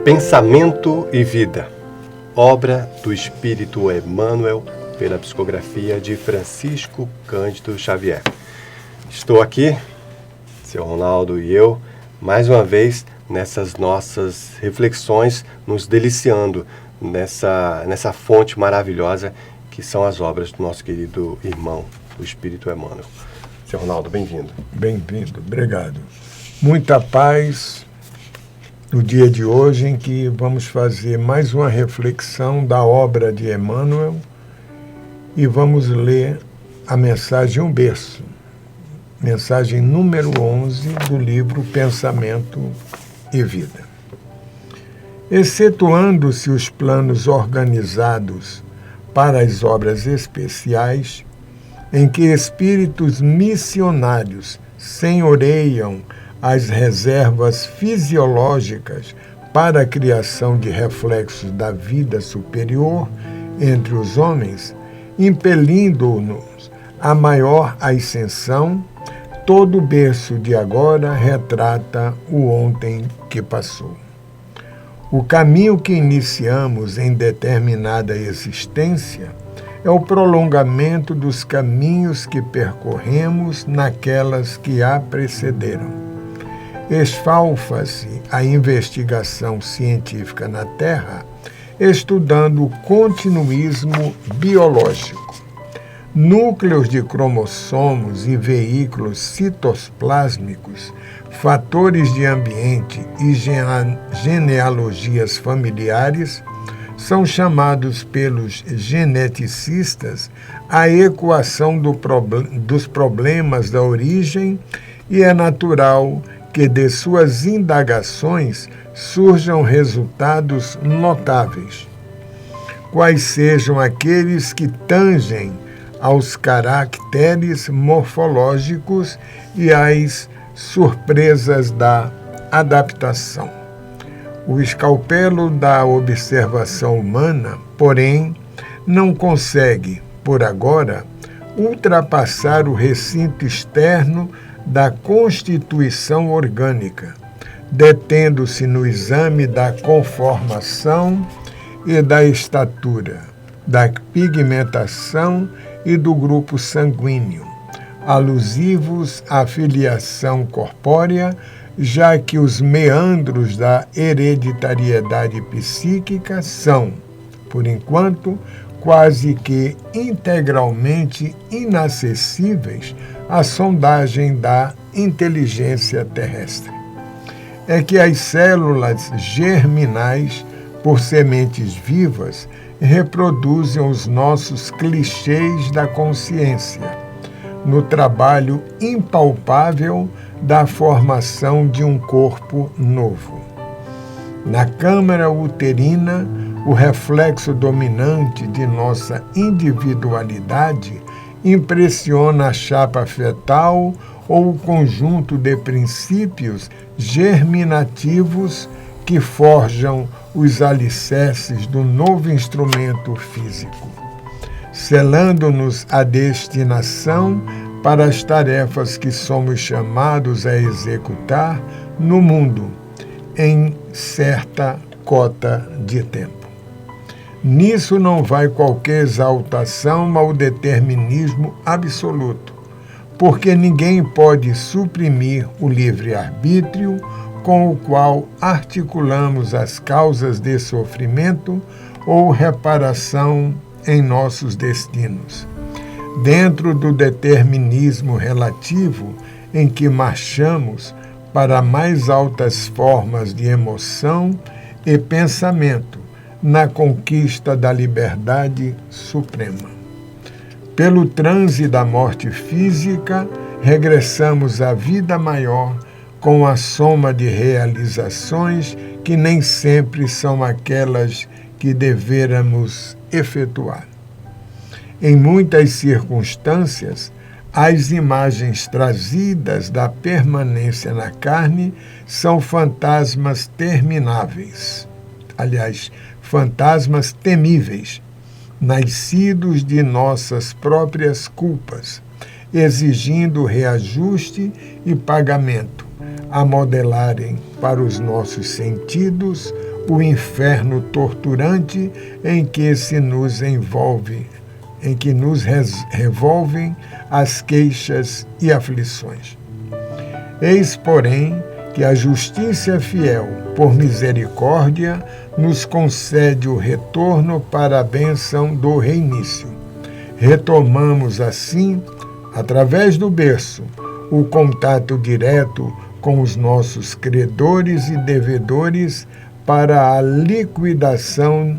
Pensamento e Vida, obra do Espírito Emmanuel, pela psicografia de Francisco Cândido Xavier. Estou aqui, seu Ronaldo e eu, mais uma vez nessas nossas reflexões, nos deliciando nessa fonte maravilhosa que são as obras do nosso querido irmão, o Espírito Emmanuel. Seu Ronaldo, bem-vindo. Bem-vindo, obrigado. Muita paz no dia de hoje, em que vamos fazer mais uma reflexão da obra de Emmanuel e vamos ler a mensagem Um Berço, mensagem número 11 do livro Pensamento e Vida. Excetuando-se os planos organizados para as obras especiais, em que espíritos missionários senhoreiam as reservas fisiológicas para a criação de reflexos da vida superior entre os homens, impelindo-nos a maior ascensão, todo o berço de agora retrata o ontem que passou. O caminho que iniciamos em determinada existência é o prolongamento dos caminhos que percorremos naquelas que a precederam. Esfalfa-se a investigação científica na Terra, estudando o continuismo biológico. Núcleos de cromossomos e veículos citoplásmicos, fatores de ambiente e genealogias familiares são chamados pelos geneticistas a equação dos problemas da origem, e é natural que de suas indagações surjam resultados notáveis, quais sejam aqueles que tangem aos caracteres morfológicos e às surpresas da adaptação. O escalpelo da observação humana, porém, não consegue, por agora, ultrapassar o recinto externo da constituição orgânica, detendo-se no exame da conformação e da estatura, da pigmentação e do grupo sanguíneo, alusivos à filiação corpórea, já que os meandros da hereditariedade psíquica são, por enquanto, quase que integralmente inacessíveis à sondagem da inteligência terrestre. É que as células germinais, por sementes vivas, reproduzem os nossos clichês da consciência, no trabalho impalpável da formação de um corpo novo. Na câmara uterina, o reflexo dominante de nossa individualidade impressiona a chapa fetal ou o conjunto de princípios germinativos que forjam os alicerces do novo instrumento físico, selando-nos a destinação para as tarefas que somos chamados a executar no mundo, em certa cota de tempo. Nisso não vai qualquer exaltação ao determinismo absoluto, porque ninguém pode suprimir o livre-arbítrio com o qual articulamos as causas de sofrimento ou reparação em nossos destinos. Dentro do determinismo relativo em que marchamos para mais altas formas de emoção e pensamento, na conquista da liberdade suprema. Pelo transe da morte física, regressamos à vida maior com a soma de realizações que nem sempre são aquelas que devêramos efetuar. Em muitas circunstâncias, as imagens trazidas da permanência na carne são fantasmas termináveis. Aliás, fantasmas temíveis, nascidos de nossas próprias culpas, exigindo reajuste e pagamento, a modelarem para os nossos sentidos o inferno torturante em que se nos envolve, em que nos revolvem as queixas e aflições. Eis, porém, que a justiça fiel, por misericórdia, nos concede o retorno para a bênção do reinício. Retomamos, assim, através do berço, o contato direto com os nossos credores e devedores para a liquidação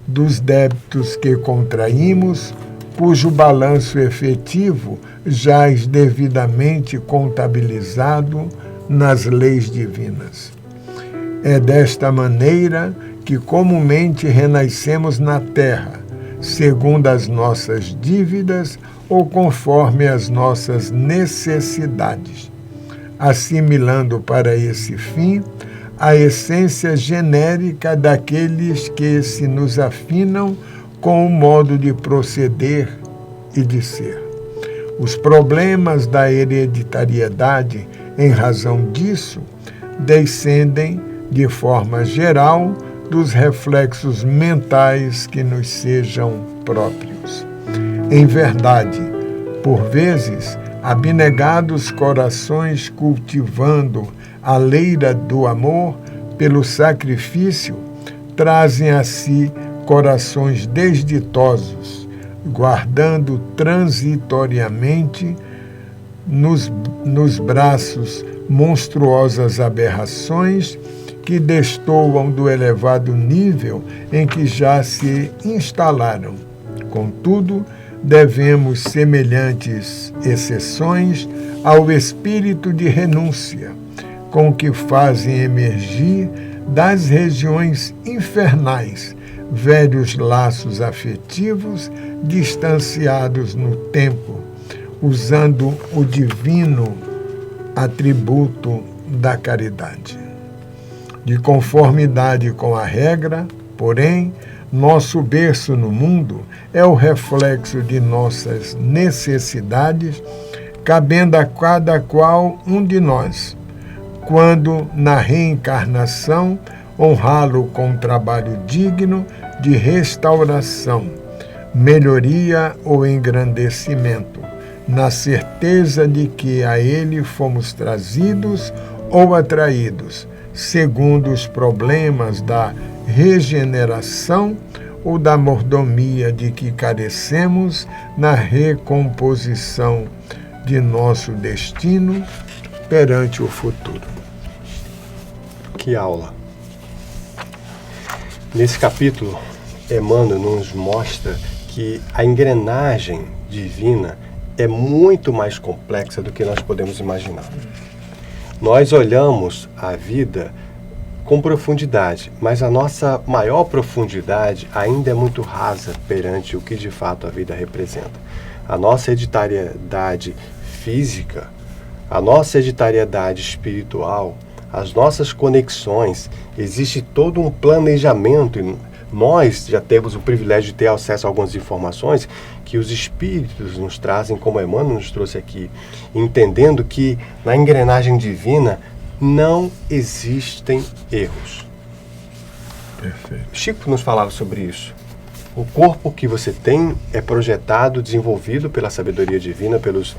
dos débitos que contraímos, cujo balanço efetivo jaz devidamente contabilizado nas leis divinas. É desta maneira que comumente renascemos na terra, segundo as nossas dívidas ou conforme as nossas necessidades, assimilando para esse fim a essência genérica daqueles que se nos afinam com o modo de proceder e de ser. Os problemas da hereditariedade, em razão disso, descendem, de forma geral, dos reflexos mentais que nos sejam próprios. Em verdade, por vezes, abnegados corações cultivando a leira do amor pelo sacrifício, trazem a si corações desditosos, guardando transitoriamente nos braços monstruosas aberrações que destoam do elevado nível em que já se instalaram. Contudo, devemos semelhantes exceções ao espírito de renúncia, com que fazem emergir das regiões infernais velhos laços afetivos distanciados no tempo, usando o divino atributo da caridade. De conformidade com a regra, porém, nosso berço no mundo é o reflexo de nossas necessidades, cabendo a cada qual um de nós, quando, na reencarnação, honrá-lo com um trabalho digno de restauração, melhoria ou engrandecimento, na certeza de que a ele fomos trazidos ou atraídos, segundo os problemas da regeneração ou da mordomia de que carecemos na recomposição de nosso destino perante o futuro. Que aula! Nesse capítulo, Emmanuel nos mostra que a engrenagem divina é muito mais complexa do que nós podemos imaginar. Nós olhamos a vida com profundidade, mas a nossa maior profundidade ainda é muito rasa perante o que de fato a vida representa. A nossa hereditariedade física, a nossa hereditariedade espiritual, as nossas conexões, existe todo um planejamento. E nós já temos o privilégio de ter acesso a algumas informações que os espíritos nos trazem, como Emmanuel nos trouxe aqui, entendendo que na engrenagem divina não existem erros. Perfeito. Chico nos falava sobre isso. O corpo que você tem é projetado, desenvolvido pela sabedoria divina, pelos,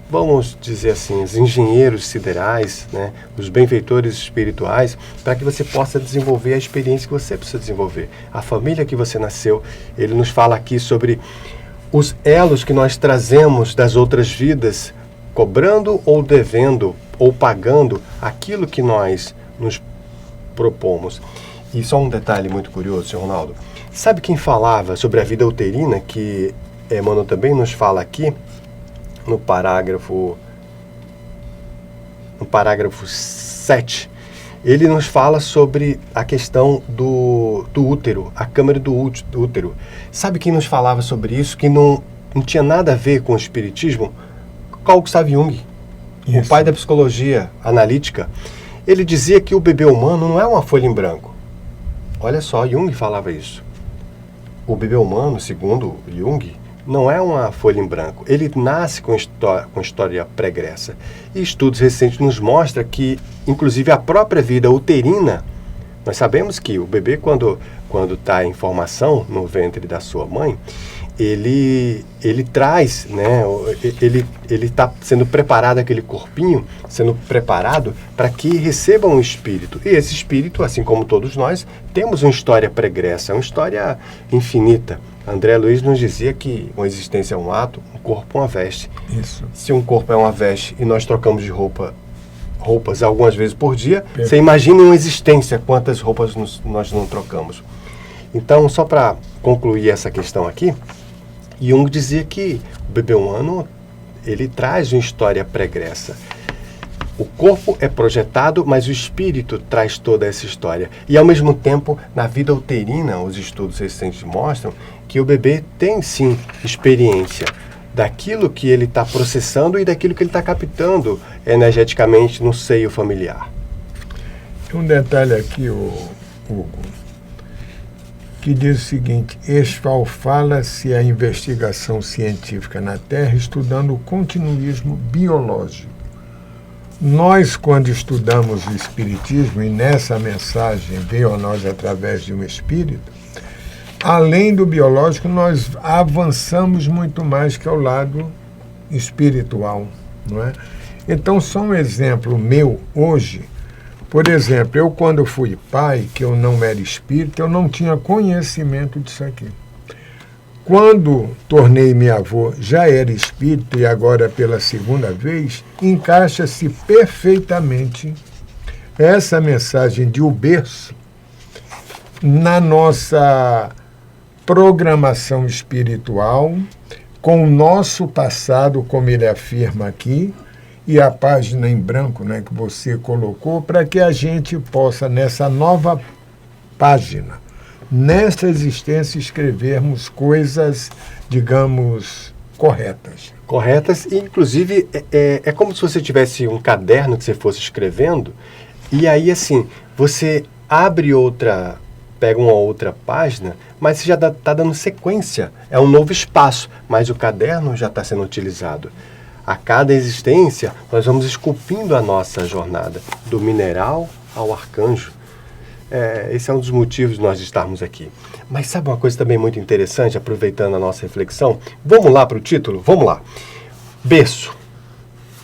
vamos dizer assim, os engenheiros siderais, né, os benfeitores espirituais, para que você possa desenvolver a experiência que você precisa desenvolver. A família que você nasceu, ele nos fala aqui sobre os elos que nós trazemos das outras vidas, cobrando ou devendo ou pagando aquilo que nós nos propomos. E só um detalhe muito curioso, Sr. Ronaldo. Sabe quem falava sobre a vida uterina, que Emmanuel também nos fala aqui, no parágrafo 7, ele nos fala sobre a questão do útero, a câmara do útero. Sabe quem nos falava sobre isso, que não tinha nada a ver com o espiritismo? Carl Gustav Jung, Isso. o pai da psicologia analítica. Ele dizia que o bebê humano não é uma folha em branco. Olha só, Jung falava isso. O bebê humano, segundo Jung, não é uma folha em branco. Ele nasce com história pregressa. E estudos recentes nos mostram que, inclusive, a própria vida uterina Nós sabemos que o bebê, quando está em formação no ventre da sua mãe, ele traz, né, ele está sendo preparado, aquele corpinho sendo preparado para que receba um espírito. E esse espírito, assim como todos nós, temos uma história pregressa, uma história infinita. André Luiz nos dizia que uma existência é um ato, um corpo é uma veste. Isso. Se um corpo é uma veste e nós trocamos de roupas algumas vezes por dia, você imagina uma existência, quantas roupas nós não trocamos. Então, só para concluir essa questão aqui, Jung dizia que o bebê humano, ele traz uma história pregressa. O corpo é projetado, mas o espírito traz toda essa história. E, ao mesmo tempo, na vida uterina, os estudos recentes mostram que o bebê tem, sim, experiência daquilo que ele está processando e daquilo que ele está captando energeticamente no seio familiar. Tem um detalhe aqui, Hugo, que diz o seguinte: esfalfala-se a investigação científica na Terra estudando o continuismo biológico. Nós, quando estudamos o Espiritismo, e nessa mensagem veio a nós através de um espírito, além do biológico, nós avançamos muito mais que ao lado espiritual, não é? Então, só um exemplo meu hoje. Por exemplo, eu quando fui pai, que eu não era espírita, eu não tinha conhecimento disso aqui. Quando tornei-me avô, já era espírita e agora pela segunda vez, encaixa-se perfeitamente essa mensagem de o berço na nossa programação espiritual, com o nosso passado, como ele afirma aqui, e a página em branco, né, que você colocou, para que a gente possa, nessa nova página, nesta existência, escrevermos coisas, digamos, corretas. Corretas, e inclusive é como se você tivesse um caderno que você fosse escrevendo, e aí assim, você pega uma outra página, mas você já está dando sequência, é um novo espaço, mas o caderno já está sendo utilizado. A cada existência, nós vamos esculpindo a nossa jornada, do mineral ao arcanjo. Esse é um dos motivos de nós estarmos aqui. Mas sabe uma coisa também muito interessante, aproveitando a nossa reflexão? Vamos lá para o título? Vamos lá. Berço.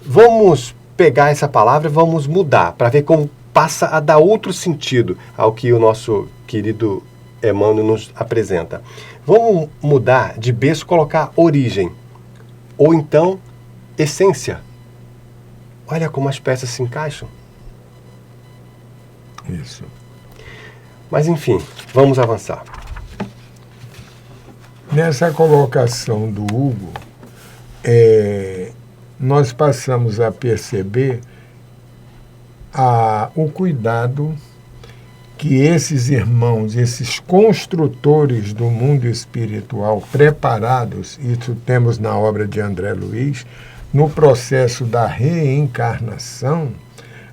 Vamos pegar essa palavra e vamos mudar, para ver como passa a dar outro sentido ao que o nosso querido Emmanuel nos apresenta. Vamos mudar de berço, colocar origem. Ou então, essência. Olha como as peças se encaixam. Isso. Mas enfim, vamos avançar. Nessa colocação do Hugo, nós passamos a perceber o cuidado que esses irmãos, esses construtores do mundo espiritual preparados, isso temos na obra de André Luiz, no processo da reencarnação.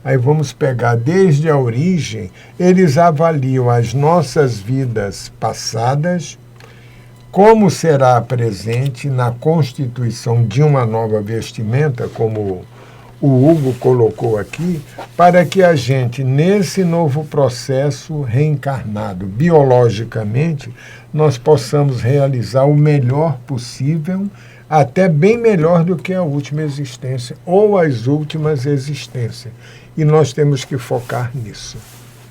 Aí vamos pegar desde a origem, eles avaliam as nossas vidas passadas, como será presente na constituição de uma nova vestimenta, como o Hugo colocou aqui, para que a gente, nesse novo processo reencarnado, biologicamente, nós possamos realizar o melhor possível, até bem melhor do que a última existência, ou as últimas existências. E nós temos que focar nisso.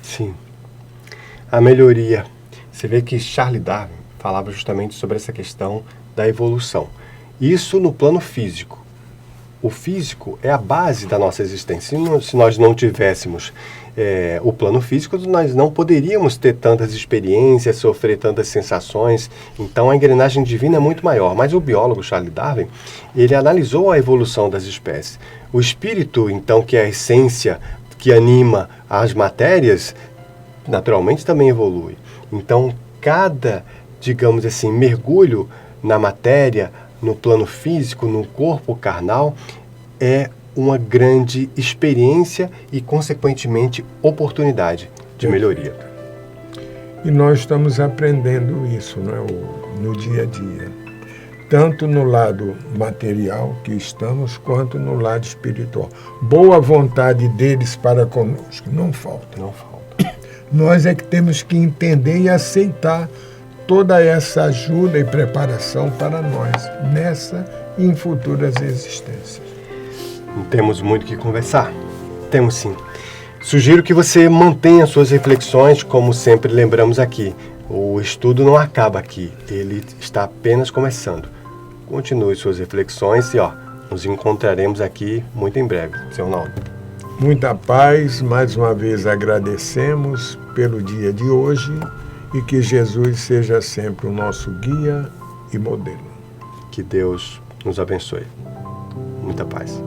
Sim. A melhoria. Você vê que Charles Darwin falava justamente sobre essa questão da evolução. Isso no plano físico. O físico é a base da nossa existência. Se nós não tivéssemos o plano físico, nós não poderíamos ter tantas experiências, sofrer tantas sensações. Então a engrenagem divina é muito maior. Mas o biólogo Charles Darwin, ele analisou a evolução das espécies. O espírito, então, que é a essência que anima as matérias, naturalmente também evolui. Então cada, digamos assim, mergulho na matéria, no plano físico, no corpo carnal, é uma grande experiência e, consequentemente, oportunidade de melhoria. E nós estamos aprendendo isso, não é, no dia a dia. Tanto no lado material que estamos, quanto no lado espiritual. Boa vontade deles para conosco não falta. Não falta. Nós é que temos que entender e aceitar toda essa ajuda e preparação para nós, nessa e em futuras existências. Não temos muito o que conversar. Temos sim. Sugiro que você mantenha suas reflexões, como sempre lembramos aqui. O estudo não acaba aqui, ele está apenas começando. Continue suas reflexões e nos encontraremos aqui muito em breve. Seu Ronaldo. Muita paz, mais uma vez agradecemos pelo dia de hoje e que Jesus seja sempre o nosso guia e modelo. Que Deus nos abençoe. Muita paz.